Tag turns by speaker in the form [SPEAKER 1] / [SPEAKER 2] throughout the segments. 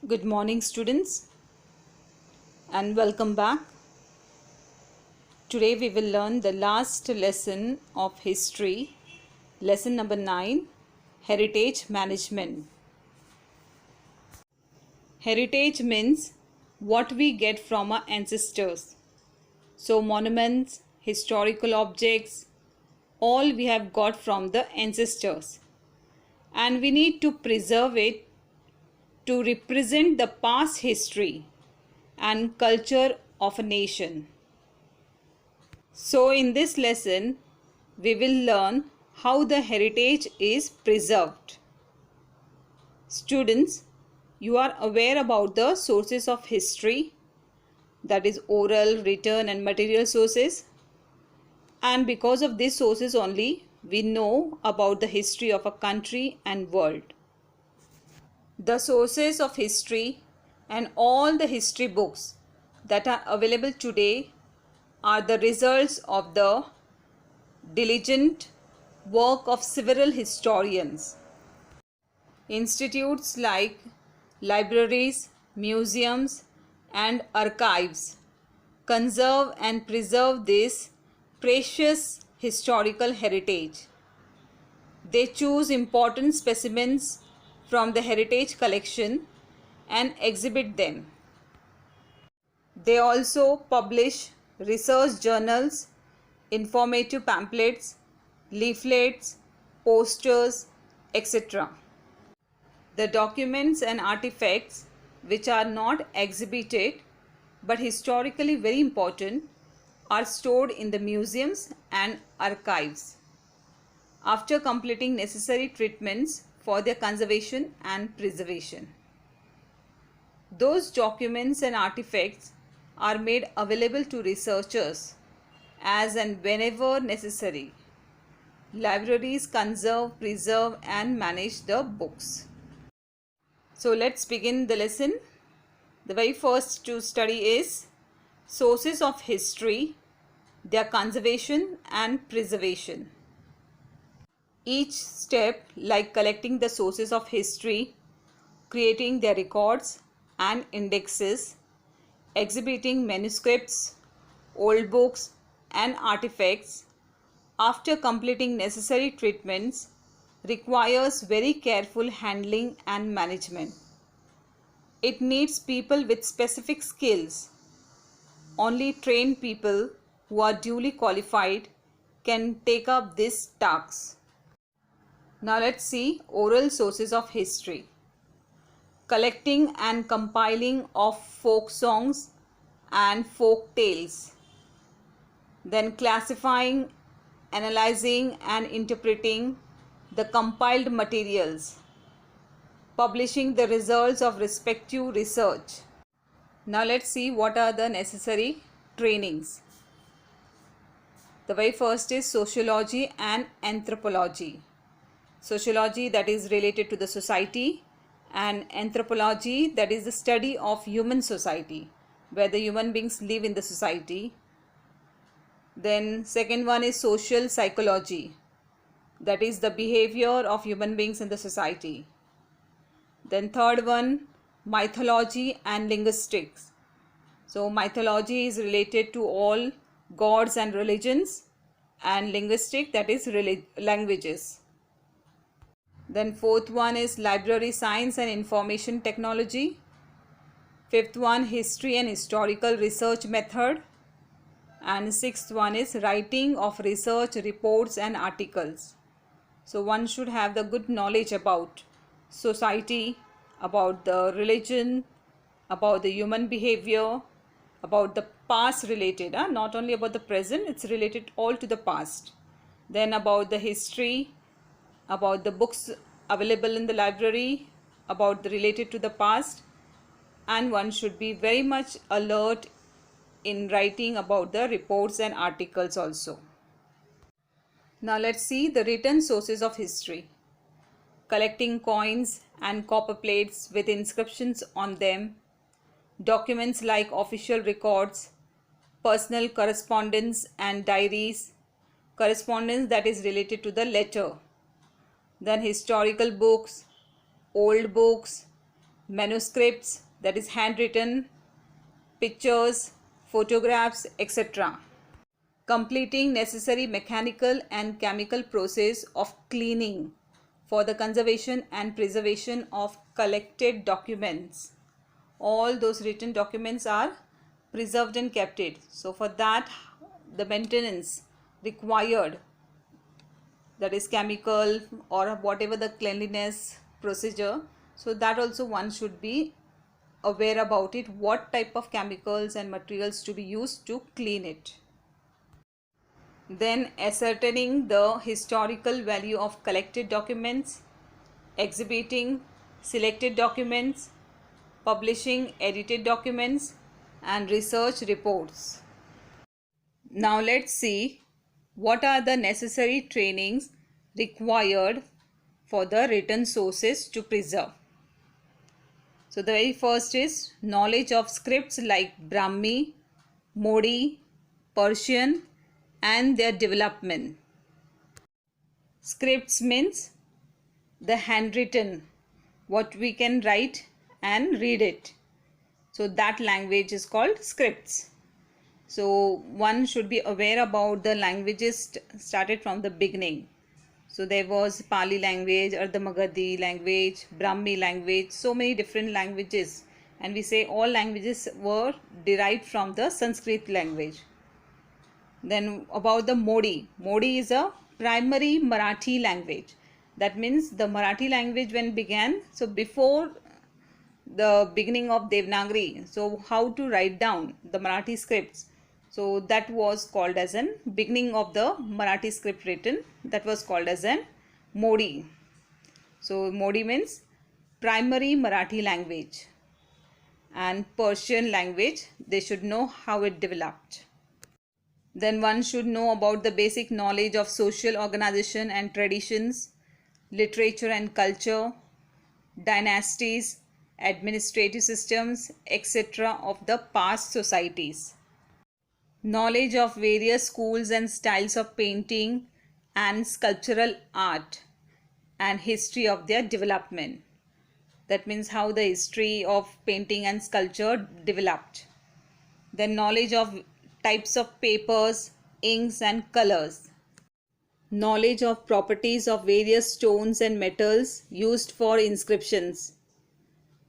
[SPEAKER 1] Good morning, students, and welcome back. Today we will learn the last lesson of history, lesson number 9, Heritage Management. Heritage means what we get from our ancestors. So monuments, historical objects, all we have got from the ancestors. And we need to preserve it to represent the past history and culture of a nation. So in this lesson, we will learn how the heritage is preserved. Students, you are aware about the sources of history, that is oral, written and material sources. And because of these sources only, we know about the history of a country and world. The sources of history and all the history books that are available today are the results of the diligent work of several historians. Institutes like libraries, museums, and archives conserve and preserve this precious historical heritage. They choose important specimens from the heritage collection and exhibit them. They also publish research journals, informative pamphlets, leaflets, posters, etc. The documents and artifacts which are not exhibited but historically very important are stored in the museums and archives after completing necessary treatments for their conservation and preservation. Those documents and artifacts are made available to researchers as and whenever necessary. Libraries conserve, preserve and manage the books. So let's begin the lesson. The very first to study is sources of history, their conservation and preservation. Each step, like collecting the sources of history, creating their records and indexes, exhibiting manuscripts, old books and artifacts, after completing necessary treatments, requires very careful handling and management. It needs people with specific skills. Only trained people who are duly qualified can take up this task. Now let's see oral sources of history. Collecting and compiling of folk songs and folk tales. Then classifying, analyzing and interpreting the compiled materials. Publishing the results of respective research. Now let's see what are the necessary trainings. The very first is sociology and anthropology. Sociology, that is related to the society, and anthropology, that is the study of human society, where the human beings live in the society. Then second one is social psychology, that is the behavior of human beings in the society. Then third one, mythology and linguistics. So mythology is related to all gods and religions, and linguistic, that is languages. Then fourth one is library science and information technology. Fifth one, history and historical research method. And sixth one is writing of research reports and articles. So one should have the good knowledge about society, about the religion, about the human behavior, about the past related, not only about the present, it's related all to the past. Then about the history, about the books available in the library, about the related to the past, and one should be very much alert in writing about the reports and articles also. Now let's see the written sources of history. Collecting coins and copper plates with inscriptions on them, documents like official records, personal correspondence and diaries, correspondence that is related to the letter. Then historical books, old books, manuscripts, that is handwritten, pictures, photographs, etc. Completing necessary mechanical and chemical process of cleaning for the conservation and preservation of collected documents. All those written documents are preserved and kept it. So for that, the maintenance required, that is chemical or whatever the cleanliness procedure, so that also one should be aware about it, what type of chemicals and materials to be used to clean it. Then ascertaining the historical value of collected documents, exhibiting selected documents, publishing edited documents, and research reports. Now let's see what are the necessary trainings required for the written sources to preserve. So the very first is knowledge of scripts like Brahmi, Modi, Persian and their development. Scripts means the handwritten, what we can write and read it. So that language is called scripts. So one should be aware about the languages started from the beginning. So there was Pali language, Ardha Magadhi language, Brahmi language, so many different languages, and we say all languages were derived from the Sanskrit language. Then about the Modi. Modi is a primary Marathi language. That means the Marathi language when began, so before the beginning of Devanagari, so how to write down the Marathi scripts, so that was called as an beginning of the Marathi script written, that was called as an Modi. So Modi means primary Marathi language, and Persian language, they should know how it developed. Then one should know about the basic knowledge of social organization and traditions, literature and culture, dynasties, administrative systems, etc. of the past societies. Knowledge of various schools and styles of painting and sculptural art and history of their development. That means how the history of painting and sculpture developed. Then knowledge of types of papers, inks and colors. Knowledge of properties of various stones and metals used for inscriptions.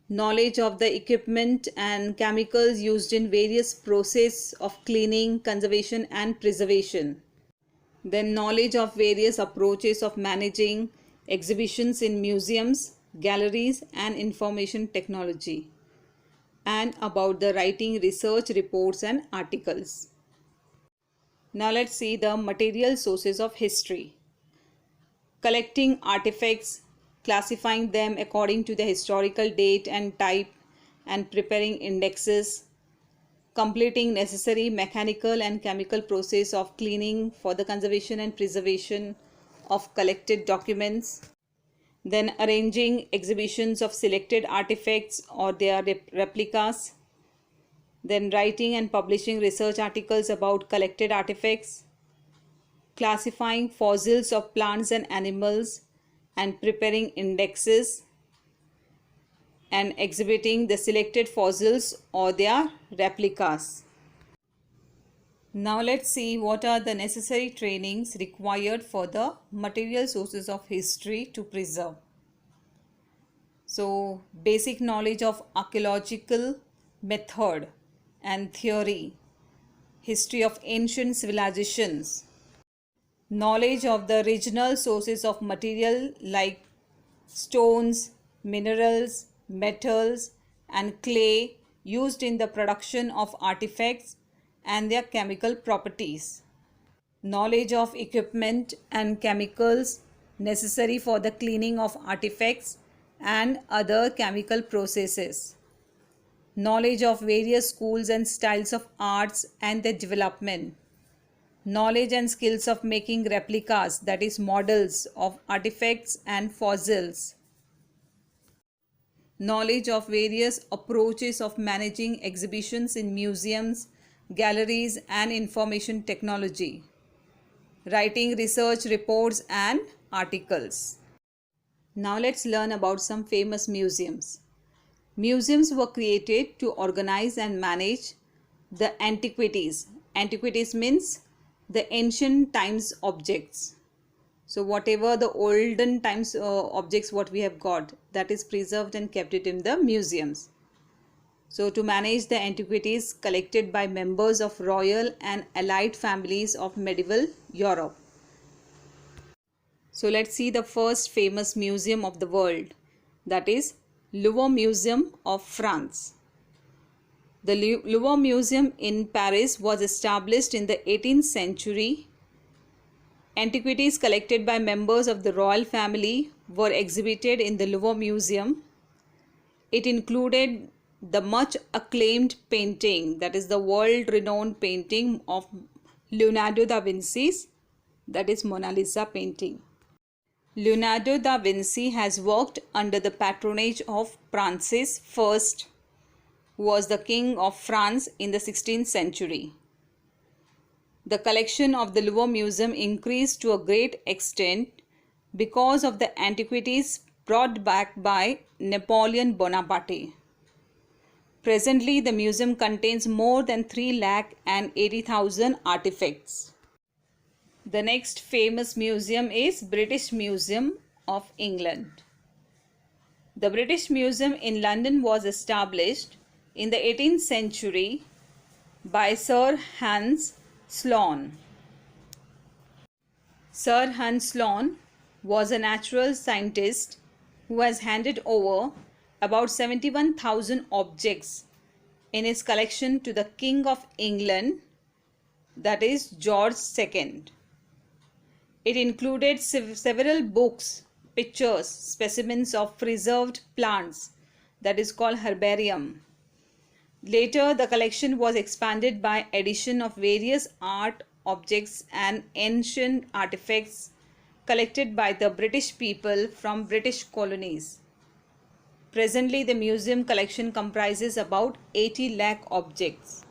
[SPEAKER 1] Knowledge of the equipment and chemicals used in various processes of cleaning, conservation and preservation. Then knowledge of various approaches of managing exhibitions in museums, galleries and information technology. And about the writing research reports and articles. Now let's see the material sources of history. Collecting artifacts, classifying them according to the historical date and type, and preparing indexes. Completing necessary mechanical and chemical process of cleaning for the conservation and preservation of collected documents. Then arranging exhibitions of selected artifacts or their replicas. Then writing and publishing research articles about collected artifacts. Classifying fossils of plants and animals and preparing indexes, and exhibiting the selected fossils or their replicas. Now let's see what are the necessary trainings required for the material sources of history to preserve. So basic knowledge of archaeological method and theory, history of ancient civilizations, knowledge of the original sources of material like stones, minerals, metals and clay used in the production of artifacts and their chemical properties. Knowledge of equipment and chemicals necessary for the cleaning of artifacts and other chemical processes. Knowledge of various schools and styles of arts and their development. Knowledge and skills of making replicas, that is models of artifacts and fossils. Knowledge of various approaches of managing exhibitions in museums, galleries and information technology. Writing research reports and articles. Now let's learn about some famous museums. Museums were created to organize and manage the antiquities. Antiquities means the ancient times objects. So whatever the olden times objects what we have got, that is preserved and kept it in the museums. So to manage the antiquities collected by members of royal and allied families of medieval Europe. So let's see the first famous museum of the world, that is Louvre Museum of France. The Louvre Museum in Paris was established in the 18th century. Antiquities collected by members of the royal family were exhibited in the Louvre Museum. It included the much acclaimed painting, that is the world-renowned painting of Leonardo da Vinci's, that is Mona Lisa painting. Leonardo da Vinci has worked under the patronage of Francis I, who was the king of France in the 16th century. The collection of the Louvre Museum increased to a great extent because of the antiquities brought back by Napoleon Bonaparte. Presently, the museum contains more than 380,000 artifacts. The next famous museum is British Museum of England. The British Museum in London was established in the 18th century by Sir Hans Sloane. Sir Hans Sloane was a natural scientist who has handed over about 71,000 objects in his collection to the King of England, that is George II. It included several books, pictures, specimens of preserved plants, that is called herbarium. Later, the collection was expanded by addition of various art objects and ancient artifacts collected by the British people from British colonies. Presently, the museum collection comprises about 80 lakh objects.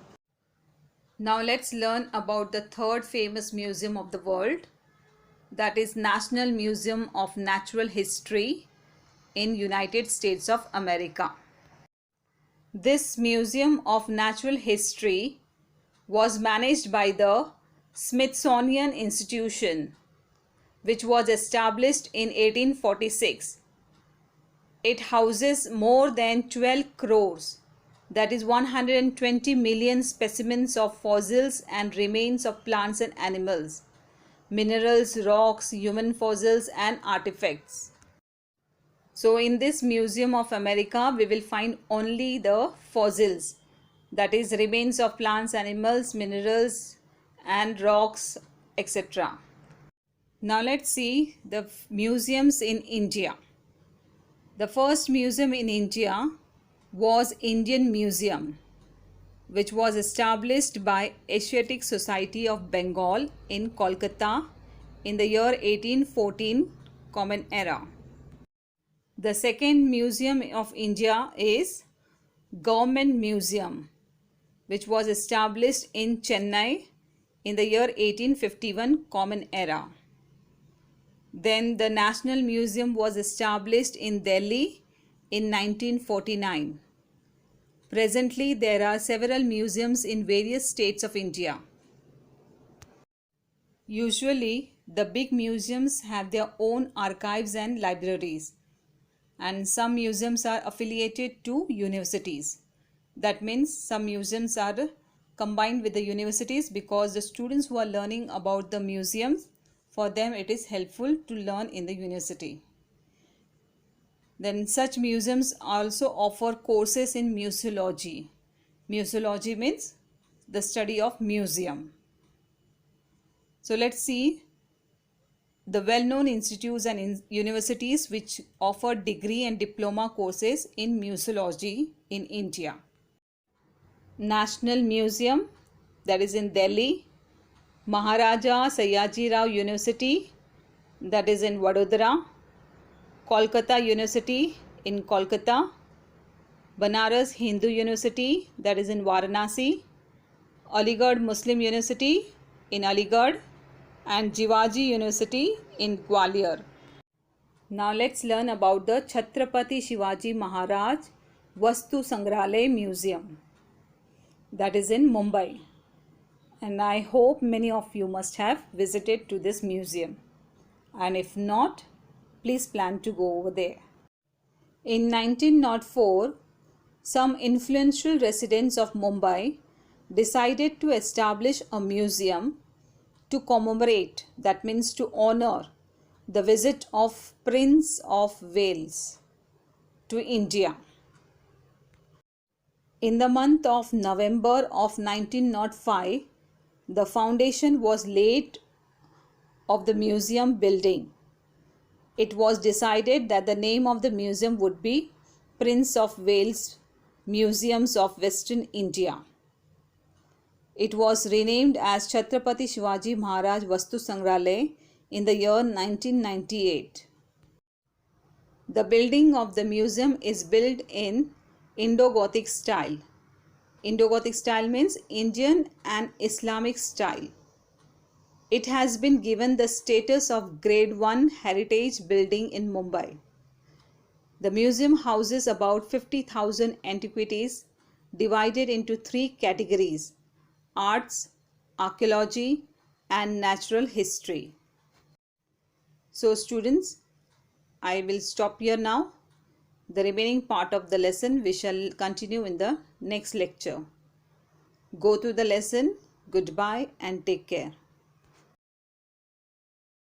[SPEAKER 1] Now let's learn about the third famous museum of the world, that is National Museum of Natural History in United States of America. This Museum of Natural History was managed by the Smithsonian Institution, which was established in 1846. It houses more than 12 crores, that is 120 million specimens of fossils and remains of plants and animals, minerals, rocks, human fossils and artifacts. So in this Museum of America, we will find only the fossils, that is remains of plants, animals, minerals and rocks, etc. Now let's see the museums in India. The first museum in India was Indian Museum, which was established by Asiatic Society of Bengal in Kolkata in the year 1814 Common Era. The second museum of India is Government Museum, which was established in Chennai in the year 1851 Common Era. Then the National Museum was established in Delhi in 1949. Presently, there are several museums in various states of India. Usually, the big museums have their own archives and libraries, and some museums are affiliated to universities. That means some museums are combined with the universities because the students who are learning about the museums, for them it is helpful to learn in the university. Then such museums also offer courses in museology. Museology means the study of museum. So let's see the well-known institutes and universities which offer degree and diploma courses in museology in India. National Museum, that is in Delhi. Maharaja Sayaji Rao University, that is in Vadodara. Kolkata University in Kolkata. Banaras Hindu University, that is in Varanasi. Aligarh Muslim University in Aligarh, and Jivaji University in Gwalior. Now let's learn about the Chhatrapati Shivaji Maharaj Vastu Sangrahalaya Museum, that is in Mumbai. And I hope many of you must have visited to this museum. And if not, please plan to go over there. In 1904, some influential residents of Mumbai decided to establish a museum to commemorate, that means to honor, the visit of Prince of Wales to India. In the month of November of 1905, the foundation was laid of the museum building. It was decided that the name of the museum would be Prince of Wales Museums of Western India. It was renamed as Chhatrapati Shivaji Maharaj Vastu Sangrahalaya in the year 1998. The building of the museum is built in Indo-Gothic style. Indo-Gothic style means Indian and Islamic style. It has been given the status of Grade 1 heritage building in Mumbai. The museum houses about 50,000 antiquities divided into 3 categories: arts, archaeology, and natural history. So students, I will stop here now. The remaining part of the lesson we shall continue in the next lecture. Go through the lesson. Goodbye and take care.